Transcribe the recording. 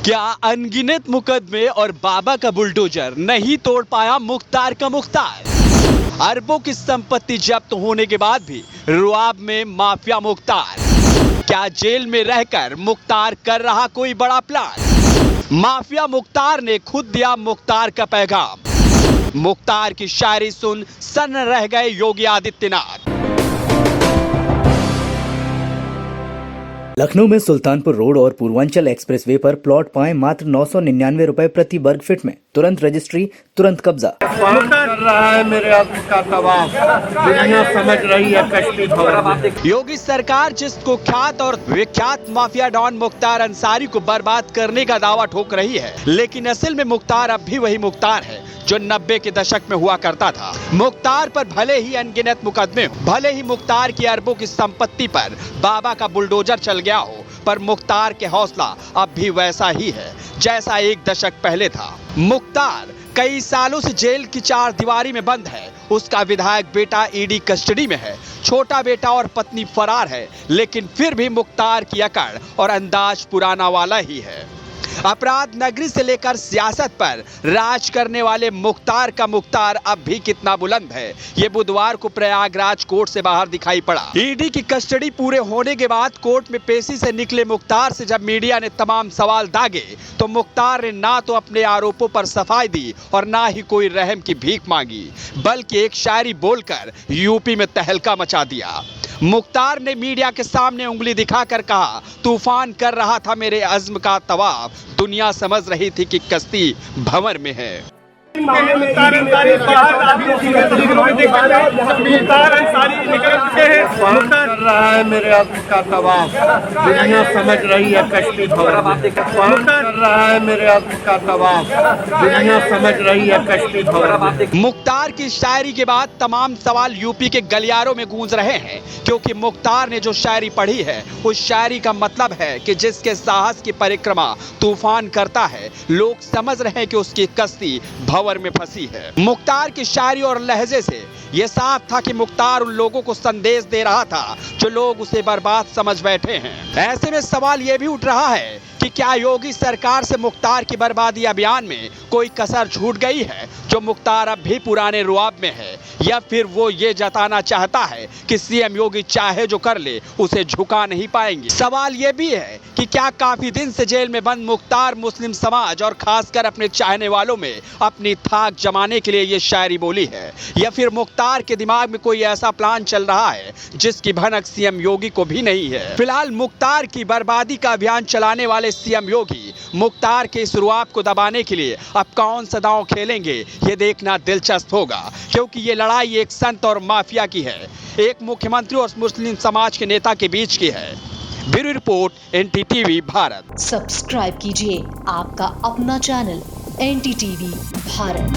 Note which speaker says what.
Speaker 1: क्या अनगिनत मुकदमे और बाबा का बुलडोजर नहीं तोड़ पाया मुख्तार का मुख्तार? अरबों की संपत्ति जब्त होने के बाद भी रुआब में माफिया मुख्तार। क्या जेल में रहकर मुख्तार कर रहा कोई बड़ा प्लान? माफिया मुख्तार ने खुद दिया मुख्तार का पैगाम। मुख्तार की शायरी सुन सन्न रह गए योगी आदित्यनाथ।
Speaker 2: लखनऊ में सुल्तानपुर रोड और पूर्वांचल एक्सप्रेसवे पर प्लॉट पाएं मात्र 999 रुपए प्रति वर्ग फीट में। तुरंत रजिस्ट्री, तुरंत कब्जा।
Speaker 3: कर रहा है मेरे आदमी का तवाफ, दुनिया समझ रही है कश्ती भवन।
Speaker 1: योगी सरकार जिस कुख्यात और विख्यात माफिया डॉन मुख्तार अंसारी को बर्बाद करने का दावा ठोक रही है, लेकिन असल में मुख्तार अब भी वही मुख्तार है जो 90 के दशक में हुआ करता था। मुख्तार पर भले ही अनगिनत मुकदमे हो, भले ही मुख्तार की अरबों की संपत्ति पर बाबा का बुलडोजर चल गया हो, पर मुख्तार के हौसला अब भी वैसा ही है जैसा एक दशक पहले था। मुख्तार कई सालों से जेल की चार दीवारी में बंद है। उसका विधायक बेटा ईडी कस्टडी में है, छोटा बेटा और पत्नी फरार है, लेकिन फिर भी मुख्तार की अकड़ और अंदाज पुराना वाला ही है। अपराध नगरी से लेकर सियासत पर राज करने वाले मुख्तार का मुख्तार अब भी कितना बुलंद है, ये बुधवार को प्रयागराज कोर्ट से बाहर दिखाई पड़ा। ईडी की कस्टडी पूरे होने के बाद कोर्ट में पेशी से निकले मुख्तार से जब मीडिया ने तमाम सवाल दागे, तो मुख्तार ने ना तो अपने आरोपों पर सफाई दी और ना ही कोई रहम की भीख मांगी, बल्कि एक शायरी बोलकर यूपी में तहलका मचा दिया। मुख्तार ने मीडिया के सामने उंगली दिखाकर कहा, तूफान कर रहा था मेरे अज़्म का तवाफ, दुनिया समझ रही थी कि कश्ती भंवर में है।
Speaker 3: कर रहा है मेरे आदमी का तवाफ, दुनिया समझ रही है कश्ती भवन। कर रहा है मेरे आदमी का तवाफ, दुनिया समझ रही है कश्ती भवन।
Speaker 1: मुख्तार की शायरी के बाद तमाम सवाल यूपी के गलियारों में गूंज रहे हैं, क्योंकि मुख्तार ने जो शायरी पढ़ी है उस शायरी का मतलब है कि जिसके साहस की परिक्रमा तूफान करता है, लोग समझ रहे हैं कि उसकी कश्ती भंवर में फंसी है। मुख्तार की शायरी और लहजे से यह साफ था कि मुख्तार उन लोगों को संदेश दे रहा था जो लोग उसे बर्बाद समझ बैठे हैं। ऐसे में सवाल यह भी उठ रहा है कि क्या योगी सरकार से मुख्तार की बर्बादी अभियान में कोई कसर छूट गई है, जो मुख्तार अब भी पुराने रुआब में है, या फिर वो ये जताना चाहता है कि सीएम योगी चाहे जो कर ले उसे झुका नहीं पाएंगे। सवाल ये भी है कि क्या काफी दिन से जेल में बंद मुख्तार मुस्लिम समाज और खासकर अपने चाहने वालों में अपनी थाक जमाने के लिए ये शायरी बोली है, या फिर मुख्तार के दिमाग में कोई ऐसा प्लान चल रहा है जिसकी भनक सीएम योगी को भी नहीं है। फिलहाल मुख्तार की बर्बादी का अभियान चलाने वाले सीएम योगी मुख्तार के इस रुआब को दबाने के लिए अब कौन सा दांव खेलेंगे, ये देखना दिलचस्प होगा, क्योंकि ये लड़ाई एक संत और माफिया की है, एक मुख्यमंत्री और मुस्लिम समाज के नेता के बीच की है। Bureau report NDTV Bharat.
Speaker 4: Subscribe कीजिए आपका अपना चैनल एनडीटीवी भारत।